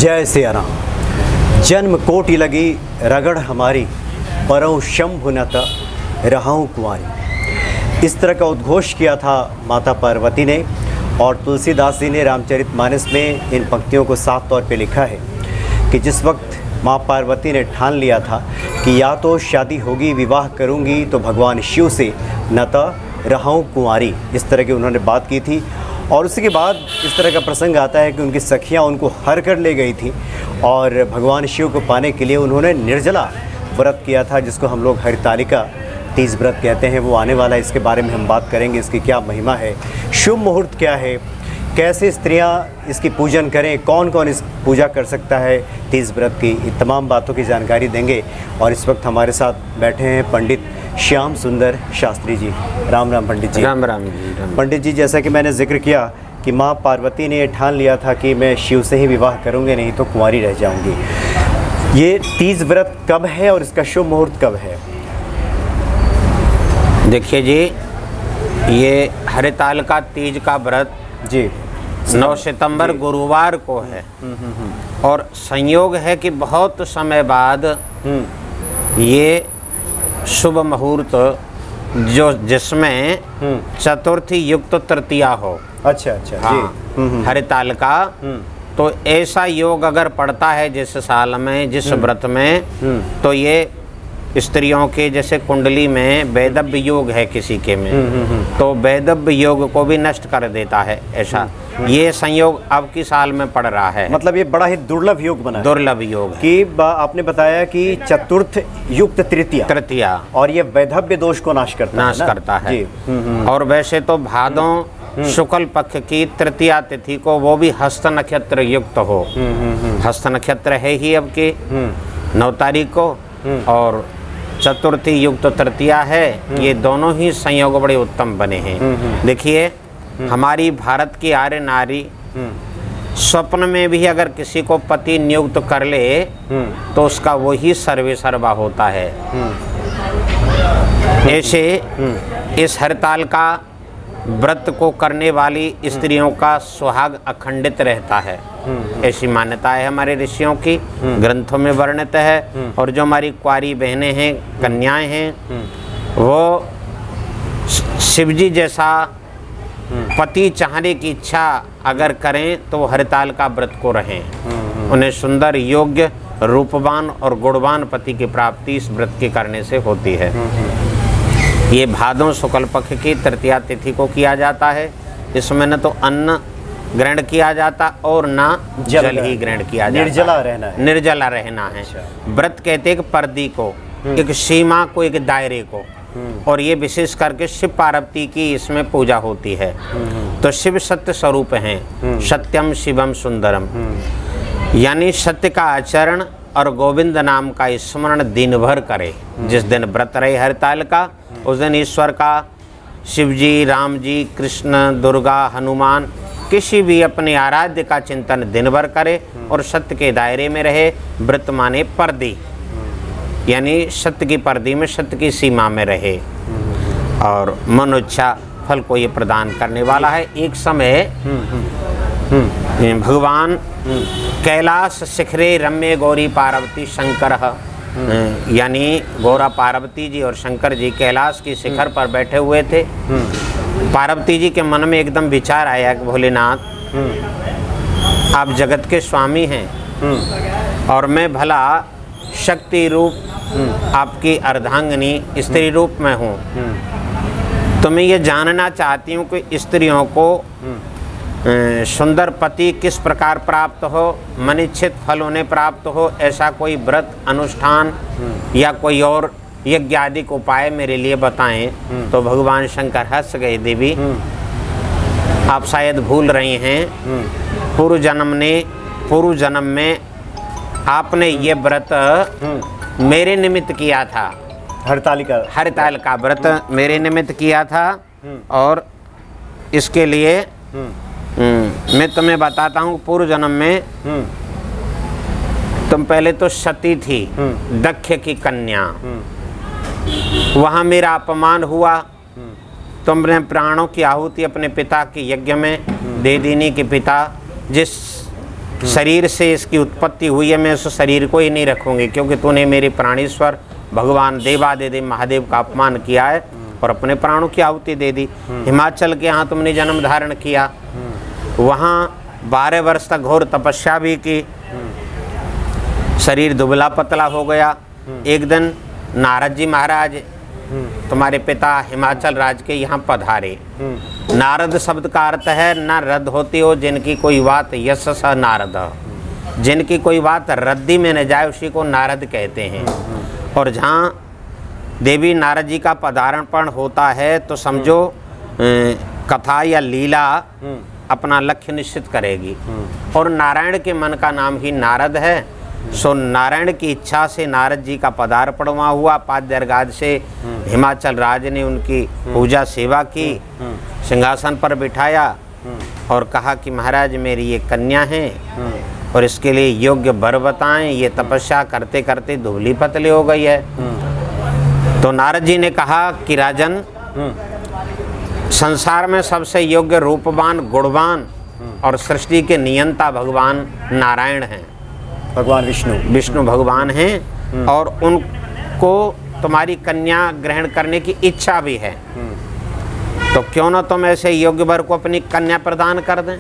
जय सिया राम। जन्म कोटि लगी रगड़ हमारी, परौ शंभु नत रहूं कुंवारी। इस तरह का उद्घोष किया था माता पार्वती ने। और तुलसीदास जी ने रामचरितमानस में इन पंक्तियों को साफ तौर पे लिखा है कि जिस वक्त माँ पार्वती ने ठान लिया था कि या तो शादी होगी, विवाह करूंगी तो भगवान शिव से, न तो रहूं कुंवारी, इस तरह की उन्होंने बात की थी। और उसके बाद इस तरह का प्रसंग आता है कि उनकी सखियां उनको हर कर ले गई थी और भगवान शिव को पाने के लिए उन्होंने निर्जला व्रत किया था, जिसको हम लोग हरितालिका तीज व्रत कहते हैं। वो आने वाला है, इसके बारे में हम बात करेंगे, इसकी क्या महिमा है, शुभ मुहूर्त क्या है, कैसे स्त्रियां इसकी पूजन करें, कौन कौन इस पूजा कर सकता है तीज व्रत की, तमाम बातों की जानकारी देंगे। और इस वक्त हमारे साथ बैठे हैं पंडित श्याम सुंदर शास्त्री जी। राम राम पंडित जी। राम राम जी। पंडित जी, जैसा कि मैंने जिक्र किया कि माँ पार्वती ने ठान लिया था कि मैं शिव से ही विवाह करूँगी, नहीं तो कुंवारी रह जाऊँगी। ये तीज व्रत कब है और इसका शुभ मुहूर्त कब है? देखिए जी, ये हरितालिका तीज का व्रत जी 9 सितंबर गुरुवार को है। और संयोग है कि बहुत समय बाद ये शुभ मुहूर्त जिसमें चतुर्थी युक्त तृतीया हो। अच्छा अच्छा। हाँ, जी हरितालिका तो ऐसा योग अगर पड़ता है जिस साल में, जिस व्रत में, तो ये स्त्रियों के जैसे कुंडली में वैदव्य योग है किसी के में, तो वैदव्य योग को भी नष्ट कर देता है। ऐसा ये संयोग अब की साल में पड़ रहा है। मतलब ये बड़ा ही दुर्लभ योग बना है। दुर्लभ योग है कि आपने बताया कि चतुर्थ युक्त तृतीया और ये वैधव्य दोष को नाश करता है। जी। और वैसे तो भादों शुक्ल पक्ष की तृतीया तिथि को वो भी हस्त नक्षत्र युक्त हो। हस्त नक्षत्र है ही अब की 9 तारीख को, और चतुर्थी युक्त तृतीया है। ये दोनों ही संयोग बड़े उत्तम बने हैं। देखिए, हमारी भारत की आर्य नारी स्वप्न में भी अगर किसी को पति नियुक्त कर ले तो उसका वही सर्वे सर्वा होता है। ऐसे इस हरितालिका व्रत को करने वाली स्त्रियों का सुहाग अखंडित रहता है। ऐसी मान्यता है हमारे ऋषियों की, ग्रंथों में वर्णित है। और जो हमारी कुंवारी बहनें हैं, कन्याएं हैं, वो शिवजी जैसा पति चाहने की इच्छा अगर करें तो वो हरितालिका व्रत को रहें। उन्हें सुंदर, योग्य, रूपवान और गुणवान पति की प्राप्ति इस व्रत के करने से होती है। ये भादों शुक्ल पक्ष की तृतीया तिथि को किया जाता है। इसमें न तो अन्न ग्रहण किया जाता और ना जल ही ग्रहण किया जाता। निर्जला रहना है। निर्जला रहना है। व्रत कहते हैं एक पर्दी को, एक सीमा को, एक दायरे को। और ये विशेष करके शिव पार्वती की इसमें पूजा होती है। तो शिव सत्य स्वरूप हैं, सत्यम शिवम सुंदरम, यानी सत्य का आचरण और गोविंद नाम का स्मरण दिन भर करे। जिस दिन व्रत रहे हरितालिका, उस दिन ईश्वर का, शिव जी, राम जी, कृष्ण, दुर्गा, हनुमान, किसी भी अपने आराध्य का चिंतन दिन भर करे और सत्य के दायरे में रहे। व्रत माने पर्दी, यानी सत्य की पर्दी में, सत्य की सीमा में रहे और मनोच्छा फल को ये प्रदान करने वाला है। एक समय भगवान कैलाश शिखरे रम्य गौरी पार्वती शंकर, यानी गौरा पार्वती जी और शंकर जी कैलाश की शिखर पर बैठे हुए थे। पार्वती जी के मन में एकदम विचार आया कि भोलेनाथ, आप जगत के स्वामी हैं और मैं भला शक्ति रूप आपकी अर्धांगिनी स्त्री रूप में हूँ, तो मैं ये जानना चाहती हूँ कि स्त्रियों को सुंदर पति किस प्रकार प्राप्त हो, मनिच्छित फल उन्हें प्राप्त हो, ऐसा कोई व्रत अनुष्ठान या कोई और यज्ञ आदि उपाय मेरे लिए बताएं। तो भगवान शंकर हंस गए, देवी आप शायद भूल रही हैं, पूर्व जन्म में आपने ये व्रत मेरे निमित्त किया था। हरितालिका व्रत मेरे निमित्त किया था। और इसके लिए मैं तुम्हें बताता हूँ, पूर्व जन्म में तुम पहले तो सती थी, दक्ष की कन्या। वहाँ मेरा अपमान हुआ, तुमने प्राणों की आहुति अपने पिता के यज्ञ में दे दीनी के पिता जिस शरीर से इसकी उत्पत्ति हुई है, मैं उस शरीर को ही नहीं रखूंगी, क्योंकि तूने मेरे प्राणेश्वर भगवान देवादिदेव महादेव का अपमान किया है और अपने प्राणों की आहुति दे दी। हिमाचल के यहाँ तुमने जन्म धारण किया, वहाँ 12 वर्ष तक घोर तपस्या भी की, शरीर दुबला पतला हो गया। एक दिन नारद जी महाराज तुम्हारे पिता हिमाचल राज के यहाँ पधारे। नारद शब्द का अर्थ है न रद्द होती हो जिनकी कोई बात यश स नारद, जिनकी कोई बात रद्दी में न जाए उसी को नारद कहते हैं। और जहाँ देवी नारद जी का पधारण होता है तो समझो कथा या लीला अपना लक्ष्य निश्चित करेगी। और नारायण के मन का नाम ही नारद है, सो नारायण की इच्छा से नारद जी का पदार्पण वहाँ हुआ। पाद्य अर्घाद से हिमाचल राज ने उनकी पूजा सेवा की, सिंहासन पर बिठाया और कहा कि महाराज मेरी ये कन्या है और इसके लिए योग्य वर बताएं। ये तपस्या करते करते दुबली पतली हो गई है। तो नारद जी ने कहा कि राजन, संसार में सबसे योग्य रूपवान गुणवान और सृष्टि के नियंता भगवान नारायण हैं, भगवान विष्णु भगवान हैं, और उनको तुम्हारी कन्या ग्रहण करने की इच्छा भी है। तो क्यों ना तुम ऐसे योग्य वर को अपनी कन्या प्रदान कर दें।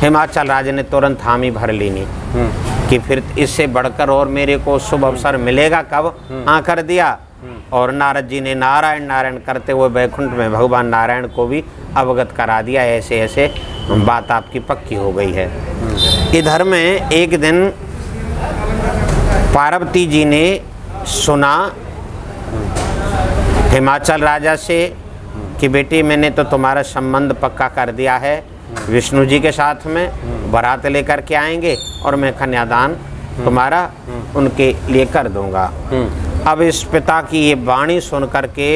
हिमाचल राज ने तुरंत हामी भर ली नहीं कि फिर इससे बढ़कर और मेरे को शुभ अवसर मिलेगा कब। हाँ कर दिया। और नारद जी ने नारायण नारायण करते हुए वैकुंठ में भगवान नारायण को भी अवगत करा दिया, ऐसे ऐसे बात आपकी पक्की हो गई है। इधर में एक दिन पार्वती जी ने सुना हिमाचल राजा से कि बेटी मैंने तो तुम्हारा संबंध पक्का कर दिया है विष्णु जी के साथ में, बारात लेकर के आएंगे और मैं कन्यादान तुम्हारा उनके लिए कर दूंगा। अब इस पिता की ये वाणी सुन करके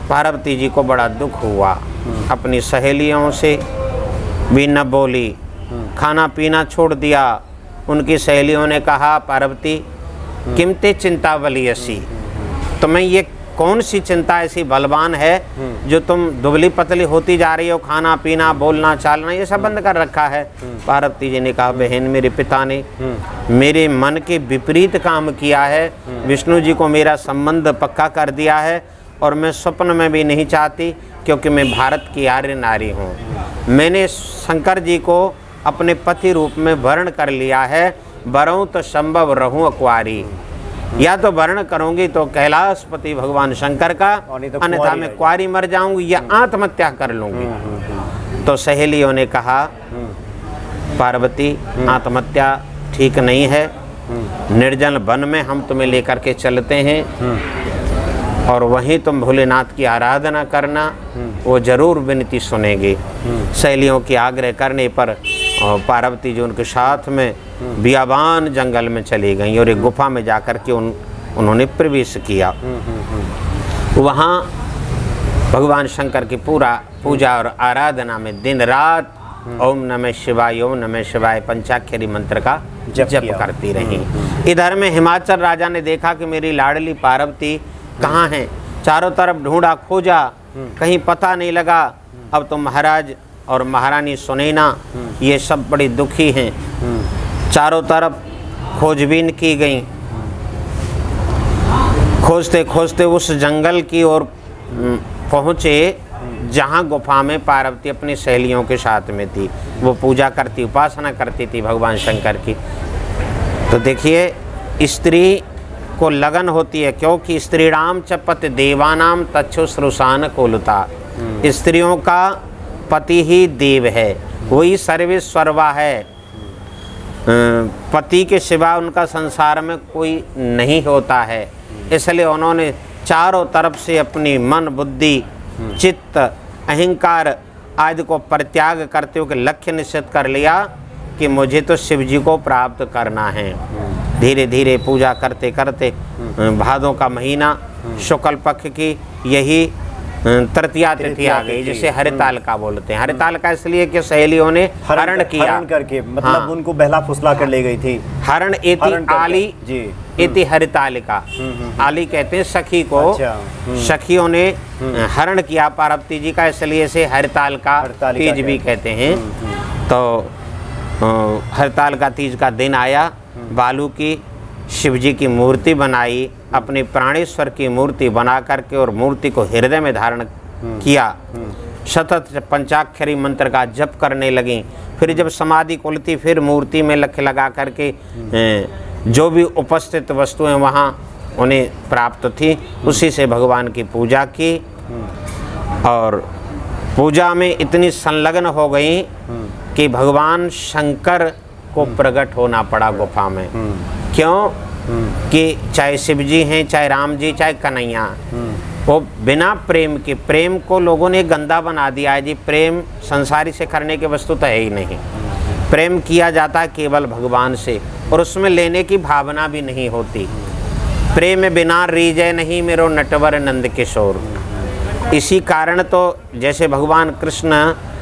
पार्वती जी को बड़ा दुख हुआ। अपनी सहेलियों से भी न बोली, खाना पीना छोड़ दिया। उनकी सहेलियों ने कहा पार्वती किमते चिंता बली ऐसी, तुम्हें ये कौन सी चिंता ऐसी बलवान है जो तुम दुबली पतली होती जा रही हो, खाना पीना बोलना चालना ये सब बंद कर रखा है। पार्वती जी ने कहा बहन मेरे पिता ने मेरे मन के विपरीत काम किया है, विष्णु जी को मेरा संबंध पक्का कर दिया है और मैं स्वप्न में भी नहीं चाहती, क्योंकि मैं भारत की आर्य नारी हूँ। मैंने शंकर जी को अपने पति रूप में वर्ण कर लिया है, वरऊँ तो संभव रहूँ अकुआरी, या तो वर्ण करूंगी तो कैलाशपति भगवान शंकर का, अन्यथा मैं कुंवारी मर जाऊंगी या आत्महत्या कर लूंगी। तो सहेलियों ने कहा पार्वती आत्महत्या ठीक नहीं है, निर्जन वन में हम तुम्हें लेकर के चलते हैं और वहीं तुम भोलेनाथ की आराधना करना, वो जरूर विनती सुनेगी। सहेलियों की आग्रह करने पर पार्वती जी उनके साथ में बियाबान जंगल में चली गई और एक गुफा में जाकर के उन्होंने प्रवेश किया। वहाँ भगवान शंकर की पूरा पूजा और आराधना में दिन रात ओम नमः शिवाय ओम नमः शिवाय पंचाक्षरी मंत्र का जप करती रही। इधर में हिमाचल राजा ने देखा कि मेरी लाडली पार्वती कहाँ है, चारों तरफ ढूंढा खोजा, कहीं पता नहीं लगा। अब तो महाराज और महारानी सुनैना ये सब बड़ी दुखी हैं, चारों तरफ खोजबीन की गई। खोजते खोजते उस जंगल की ओर पहुँचे जहाँ गुफा में पार्वती अपनी सहेलियों के साथ में थी, वो पूजा करती उपासना करती थी भगवान शंकर की। तो देखिए स्त्री को लगन होती है, क्योंकि स्त्रीणाम च पति देवानाम तच्छुश्रूषान कुलता, स्त्रियों का पति ही देव है, वही सर्वेश्वरवा है, पति के सिवा उनका संसार में कोई नहीं होता है। इसलिए उन्होंने चारों तरफ से अपनी मन बुद्धि चित्त अहंकार आदि को परित्याग करते हुए लक्ष्य निश्चित कर लिया कि मुझे तो शिव जी को प्राप्त करना है। धीरे धीरे पूजा करते करते भादों का महीना शुक्ल पक्ष की यही तृतीया तिथि आ गई, जिसे हरिताल का बोलते हैं। हरिताल का इसलिए कि सहेलियों ने हरण किया, हरण करके मतलब उनको बहला फुसला कर ले गई थी। हरण एति आली जी एति हरितालिका, आली कहते हैं सखी को। सखियों ने हरण किया पार्वती जी का, इसलिए से हरिताल का तीज भी कहते हैं। तो हरताल का तीज का दिन आया, बालू की शिव जी की मूर्ति बनाई, अपने प्राणेश्वर की मूर्ति बना करके और मूर्ति को हृदय में धारण किया, सतत पंचाक्षरी मंत्र का जप करने लगी। फिर जब समाधि खुलती फिर मूर्ति में लख लगा करके जो भी उपस्थित वस्तुएं वहाँ उन्हें प्राप्त थी उसी से भगवान की पूजा की। और पूजा में इतनी संलग्न हो गई कि भगवान शंकर को प्रकट होना पड़ा गुफा में। क्यों कि चाहे शिव जी हैं, चाहे राम जी, चाहे कन्हैया, वो बिना प्रेम के, प्रेम को लोगों ने गंदा बना दिया है जी। प्रेम संसारी से करने की वस्तु तो है ही नहीं। प्रेम किया जाता है केवल भगवान से, और उसमें लेने की भावना भी नहीं होती। प्रेम बिना रीजय नहीं मेरो नटवर नंद किशोर। इसी कारण तो जैसे भगवान कृष्ण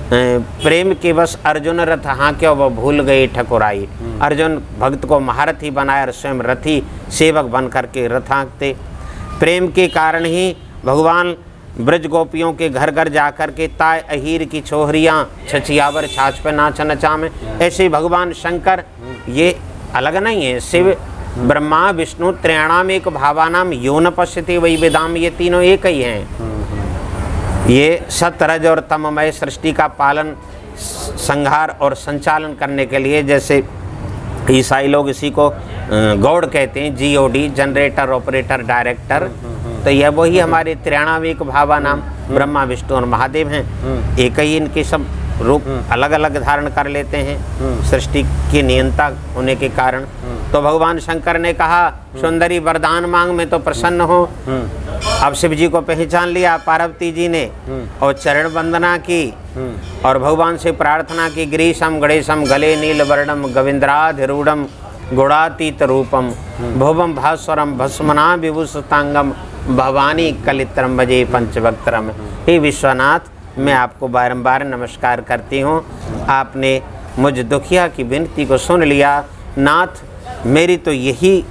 प्रेम के बस अर्जुन रथ हाँ क्यों वो भूल गई ठकुराई। अर्जुन भक्त को महारथी बनाया और स्वयं रथी सेवक बन करके रथ हाँकते। प्रेम के कारण ही भगवान ब्रज गोपियों के घर घर जाकर के ताय अहीर की छोहरियाँ छछियावर छाछ पे नाच नचा में। ऐसे ही भगवान शंकर ये अलग नहीं है। शिव ब्रह्मा विष्णु त्रयाणाम एक भावानाम यो न पश्यति वही वेदाम, ये तीनों एक ही हैं। ये सत रज और तममय सृष्टि का पालन संहार और संचालन करने के लिए, जैसे ईसाई लोग इसी को गॉड कहते हैं, GOD, जनरेटर ऑपरेटर डायरेक्टर। तो यह वही हमारे त्रयाणामेक भावा नाम ब्रह्मा विष्णु और महादेव हैं। एक ही इनके सब रूप अलग अलग धारण कर लेते हैं सृष्टि की नियंता होने के कारण। तो भगवान शंकर ने कहा सुंदरी वरदान मांग, मैं तो प्रसन्न हूँ। अब शिव जी को पहचान लिया पार्वती जी ने और चरण वंदना की और भगवान से प्रार्थना की, गिरीशम गणेशम गले नील वर्णम गविंद्राधिरूढ़म गुणातीत रूपम भुवम भास्वरम भस्मना विभूषितांगम भवानी कलित्रम भजे पंचवक्त्रम। हे विश्वनाथ, मैं आपको बारंबार नमस्कार करती हूँ। आपने मुझ दुखिया की विनती को सुन लिया। नाथ, मेरी तो यही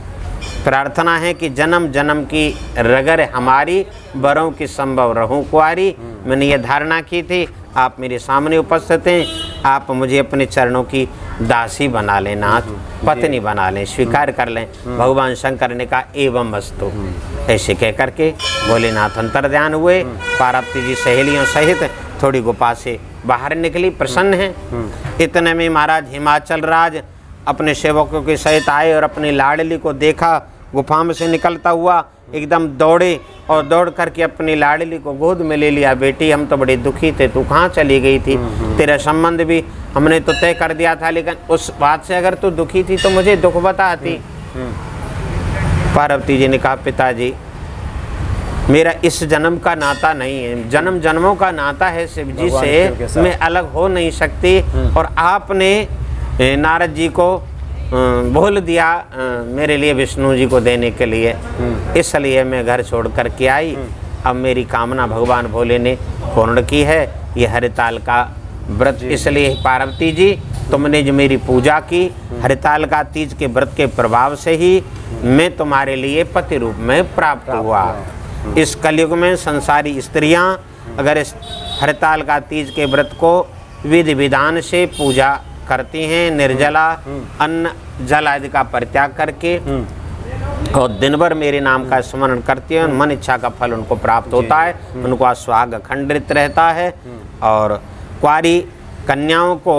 प्रार्थना है कि जन्म जन्म की रगर हमारी, बरों की संभव रहूं कुआरी। मैंने ये धारणा की थी, आप मेरे सामने उपस्थित हैं। आप मुझे अपने चरणों की दासी बना लें नाथ, पत्नी बना लें, स्वीकार कर लें। भगवान शंकर ने कहा एवं वस्तु। ऐसे कह करके भोलेनाथ अंतर्ध्यान हुए। पार्वती जी सहेलियों सहित थोड़ी गुफा से बाहर निकली, प्रसन्न हैं। इतने में महाराज हिमाचल राज अपने सेवकों के सहित आए और अपनी लाडली को देखा गुफा में से निकलता हुआ, एकदम दौड़े और दौड़ करके अपनी लाडली को गोद में ले लिया। बेटी, हम तो बड़े दुखी थे, तू कहाँ चली गई थी? तेरा संबंध भी हमने तो तय कर दिया था, लेकिन उस बात से अगर तू दुखी थी तो मुझे दुख बताती। पार्वती जी ने कहा पिताजी, मेरा इस जन्म का नाता नहीं है, जन्म जन्मों का नाता है शिव जी से, मैं अलग हो नहीं सकती। और आपने नारद जी को बोल दिया मेरे लिए विष्णु जी को देने के लिए, इसलिए मैं घर छोड़ कर के आई। अब मेरी कामना भगवान भोले ने पूर्ण की है। ये हरिताल का व्रत, इसलिए पार्वती जी तुमने जो मेरी पूजा की, हरिताल का तीज के व्रत के प्रभाव से ही मैं तुम्हारे लिए पति रूप में प्राप्त हुआ। इस कलयुग में संसारी स्त्रियां अगर इस हरिताल का तीज के व्रत को विधि विधान से पूजा करती हैं, निर्जला अन्न जल आदि का परित्याग करके, और दिन भर मेरे नाम का स्मरण करती हैं, मन इच्छा का फल उनको प्राप्त होता है, उनको सुहाग अखंडित रहता है। और कुंवारी कन्याओं को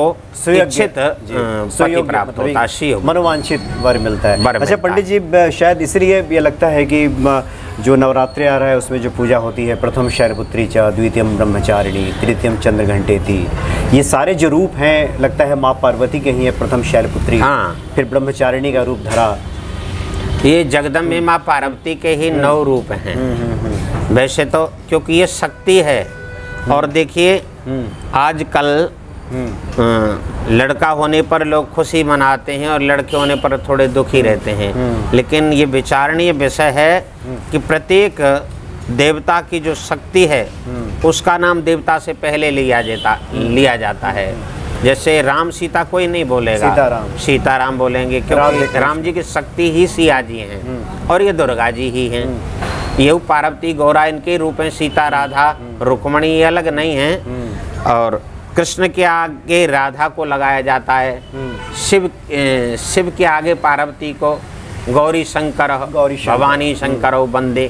इच्छित पति प्राप्त होता है, मनोवांछित वर मिलता है। अच्छा पंडित जी, शायद इसलिए ये लगता है कि जो नवरात्रि आ रहा है उसमें जो पूजा होती है, प्रथम शैलपुत्री च, द्वितीयम ब्रह्मचारिणी, तृतीयम चंद्रघंटेति, ये सारे जो रूप हैं लगता है माँ पार्वती के ही है। प्रथम शैलपुत्री, हाँ, फिर ब्रह्मचारिणी का रूप धरा। ये जगदम्बे माँ पार्वती के ही 9 रूप हैं वैसे तो, क्योंकि ये शक्ति है। और देखिए आजकल लड़का होने पर लोग खुशी मनाते हैं और लड़के होने पर थोड़े दुखी रहते हैं, लेकिन ये विचारणीय विषय है कि प्रत्येक देवता की जो शक्ति है उसका नाम देवता से पहले लिया जाता है। जैसे राम सीता कोई नहीं बोलेगा, सीताराम बोलेंगे, क्योंकि राम जी की शक्ति ही सिया जी हैं और ये दुर्गा जी ही हैं। ये पार्वती गौरा इनके रूप हैं, सीता राधा रुक्मणी ये अलग नहीं हैं। और कृष्ण के आगे राधा को लगाया जाता है, शिव के आगे पार्वती को गौरी शंकर भवानी शंकर वंदे।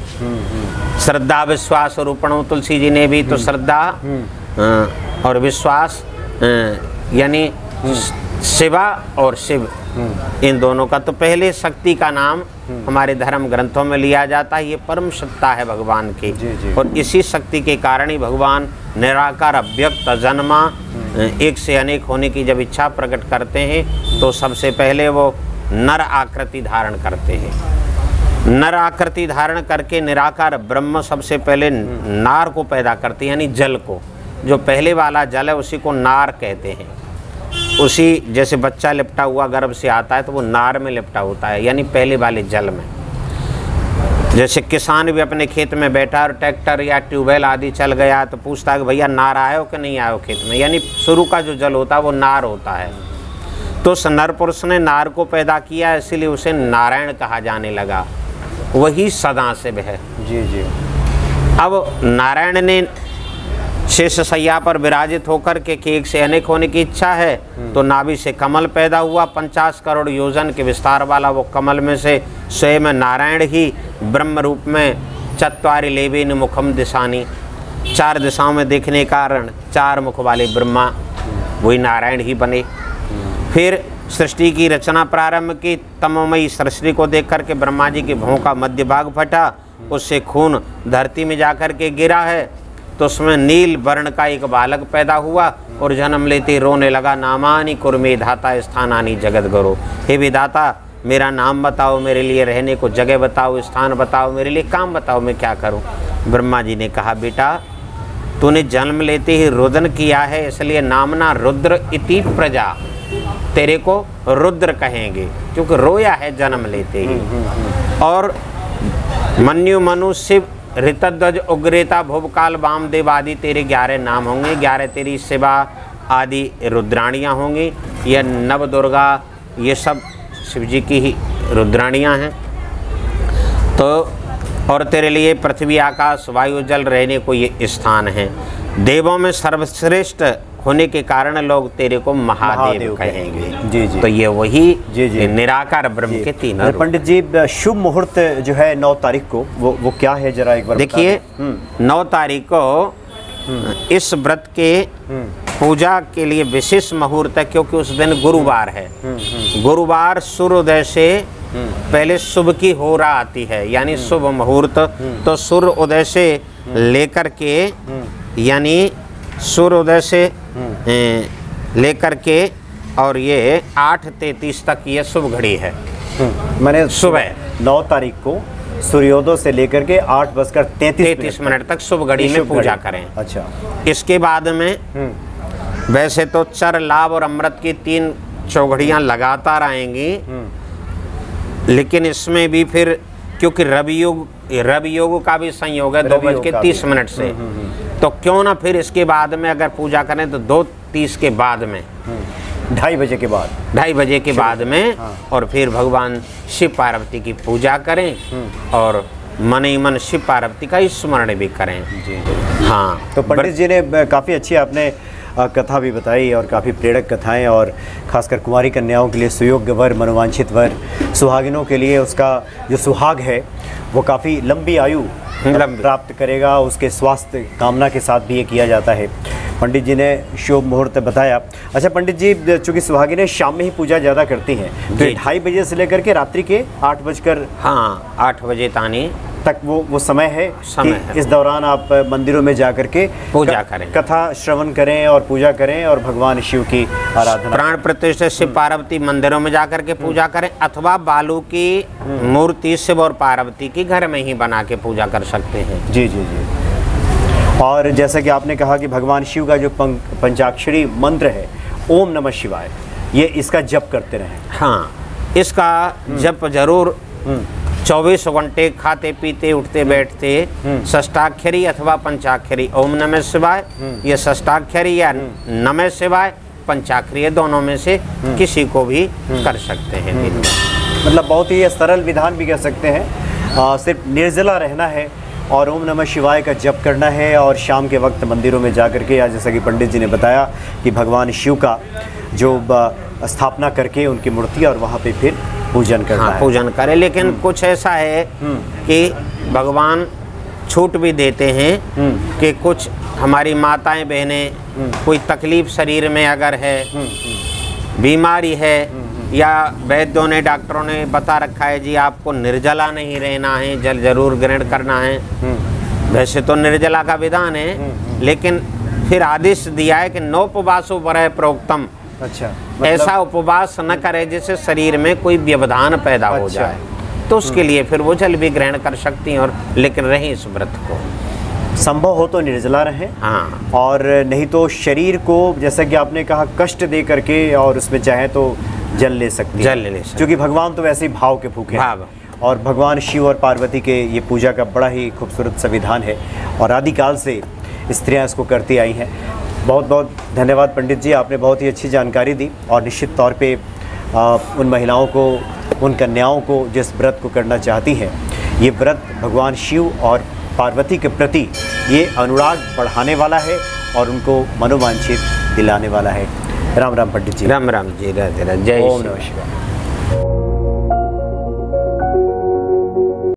श्रद्धा विश्वास रूपणो, तुलसी जी ने भी तो श्रद्धा और विश्वास यानी शिवा और शिव, इन दोनों का तो पहले शक्ति का नाम हमारे धर्म ग्रंथों में लिया जाता है। ये परम सत्ता है भगवान की, और इसी शक्ति के कारण ही भगवान निराकार अव्यक्त अजन्मा एक से अनेक होने की जब इच्छा प्रकट करते हैं तो सबसे पहले वो नर आकृति धारण करते हैं। नर आकृति धारण करके निराकार ब्रह्म सबसे पहले नार को पैदा करते हैं, यानी जल को। जो पहले वाला जल है उसी को नार कहते हैं। उसी जैसे बच्चा लिपटा हुआ गर्भ से आता है तो वो नार में लिपटा होता है, यानी पहले वाले जल में। जैसे किसान भी अपने खेत में बैठा और ट्रैक्टर या ट्यूबवेल आदि चल गया तो पूछता है कि भैया नार आए हो कि नहीं आए हो खेत में, यानी शुरू का जो जल होता है वो नार होता है। तो उस नर पुरुष ने नार को पैदा किया, इसीलिए उसे नारायण कहा जाने लगा। वही सदाशिव है। जी जी। अब नारायण ने शेष शैया पर विराजित होकर के एक से अनेक होने की इच्छा है तो नाभि से कमल पैदा हुआ। 50 करोड़ योजन के विस्तार वाला वो कमल में से स्वयं नारायण ही ब्रह्म रूप में चत्वारि लेवेन मुखम दिशानी, 4 दिशाओं में देखने के कारण 4 मुख वाले ब्रह्मा वही नारायण ही बने। फिर सृष्टि की रचना प्रारंभ की। तमोमयी सृष्टि को देख करके ब्रह्मा जी के भौं का मध्य भाग फटा, उससे खून धरती में जाकर के गिरा है तो उसमें नील वर्ण का एक बालक पैदा हुआ और जन्म लेते रोने लगा, नामानि कुर्मे धाता स्थानानि जगत गुरु। हे विधाता मेरा नाम बताओ, मेरे लिए रहने को जगह बताओ, स्थान बताओ, मेरे लिए काम बताओ, मैं क्या करूं। ब्रह्मा जी ने कहा बेटा तूने जन्म लेते ही रुदन किया है, इसलिए नामना रुद्र इति प्रजा, तेरे को रुद्र कहेंगे क्योंकि रोया है जन्म लेते ही। और मन्यु मनु शिव ऋतध्वज उग्रेता भुवकाल वामदेव आदि तेरे 11 नाम होंगे। 11 तेरी शिवा आदि रुद्राणियाँ होंगी। यह नव दुर्गा ये सब शिव जी की ही रुद्राणियाँ हैं। तो और तेरे लिए पृथ्वी आकाश वायु जल रहने को ये स्थान है। देवों में सर्वश्रेष्ठ होने के कारण लोग तेरे को महादेव कहेंगे। जी जी। तो ये वही निराकार ब्रह्म के 3 रूप। पंडित जी शुभ मुहूर्त जो है 9 तारीख को वो क्या है जरा एक बार देखिए। 9 तारीख को इस व्रत के पूजा के लिए विशेष मुहूर्त है क्योंकि उस दिन गुरुवार है। गुरुवार सूर्योदय से पहले शुभ की होरा आती है, यानी शुभ मुहूर्त। तो सूर्योदय से लेकर के यानी सूर्योदय से लेकर के और ये 8:33 तक ये शुभ घड़ी है। मैंने सुबह 9 तारीख को सूर्योदय से लेकर के 8:33 तक शुभ घड़ी में पूजा करें। अच्छा। इसके बाद में वैसे तो चर लाभ और अमृत की 3 चौघड़ियाँ लगातार आएंगी, लेकिन इसमें भी फिर क्योंकि रवि योग का भी संयोग है 2:30 से, तो क्यों ना फिर इसके बाद में अगर पूजा करें तो 2:30 के बाद में 2:30 बजे के बाद 2:30 बजे के बाद में और फिर भगवान शिव पार्वती की पूजा करें और मन ही मन शिव पार्वती का स्मरण भी करें। जी। हाँ। तो पंडित जी ने काफ़ी अच्छी आपने कथा भी बताई और काफ़ी प्रेरक कथाएं, और खासकर कुंवारी कन्याओं के लिए सुयोग्य वर, मनोवांछित वर, सुहागिनों के लिए उसका जो सुहाग है वो काफ़ी लंबी आयु प्राप्त करेगा, उसके स्वास्थ्य कामना के साथ भी ये किया जाता है। पंडित जी ने शुभ मुहूर्त बताया। अच्छा पंडित जी, चूँकि सुहागिनें शाम में ही पूजा ज़्यादा करती हैं तो 2:30 बजे से लेकर के रात्रि के 8 बजकर 8 बजे तानी तक वो समय है कि इस दौरान आप मंदिरों में जाकर के पूजा करें, कथा श्रवण करें और पूजा करें और भगवान शिव की आराधना, प्राण प्रतिष्ठा शिव पार्वती मंदिरों में जाकर के पूजा करें, अथवा बालू की मूर्ति शिव और पार्वती की घर में ही बना के पूजा कर सकते हैं। जी जी जी। और जैसा कि आपने कहा कि भगवान शिव का जो पंचाक्षरी मंत्र है ओम नमः शिवाय, ये इसका जप करते रहें। हाँ, इसका जप जरूर 24 घंटे खाते पीते उठते बैठते षष्ठाक्षरी अथवा पंचाक्षरी ओम नमः शिवाय, ये षष्ठाक्षरी या नमः शिवाय पंचाक्षरी दोनों में से किसी को भी कर सकते हैं दिन में। मतलब बहुत ही सरल विधान भी कह सकते हैं। सिर्फ निर्जला रहना है और ओम नमः शिवाय का जप करना है और शाम के वक्त मंदिरों में जा करके, या जैसा कि पंडित जी ने बताया कि भगवान शिव का जो स्थापना करके उनकी मूर्ति और वहाँ पे फिर पूजन करना है। पूजन करें। लेकिन कुछ ऐसा है कि भगवान छूट भी देते हैं कि कुछ हमारी माताएं बहनें कोई तकलीफ शरीर में अगर है, बीमारी है, या वैद्यों ने डॉक्टरों ने बता रखा है जी आपको निर्जला नहीं रहना है, जल जरूर ग्रहण करना है। वैसे तो निर्जला का विधान है, लेकिन फिर आदेश दिया है कि नोपवासो वरह प्रोक्तम। अच्छा, ऐसा उपवास न करे जिससे शरीर में कोई व्यवधान पैदा हो जाए, तो उसके लिए फिर वो जल भी ग्रहण कर सकती हैं, और लेकिन रहें इस व्रत को। संभव हो तो निर्जला रहें, हाँ, और नहीं तो शरीर को जैसा कि आपने कहा कष्ट दे करके और उसमें चाहे तो जल ले सकती है, जल ले सकती, क्योंकि भगवान तो वैसे ही भाव के भूखे हैं। और भगवान शिव और पार्वती के ये पूजा का बड़ा ही खूबसूरत संविधान है और आदिकाल से स्त्रियां इसको करती आई हैं। बहुत बहुत धन्यवाद पंडित जी, आपने बहुत ही अच्छी जानकारी दी, और निश्चित तौर पे उन महिलाओं को, उन कन्याओं को जिस व्रत को करना चाहती हैं, ये व्रत भगवान शिव और पार्वती के प्रति ये अनुराग बढ़ाने वाला है और उनको मनोवांछित दिलाने वाला है। राम राम पंडित जी। राम राम जी, राधे राधे, जय ओम नमः शिवाय।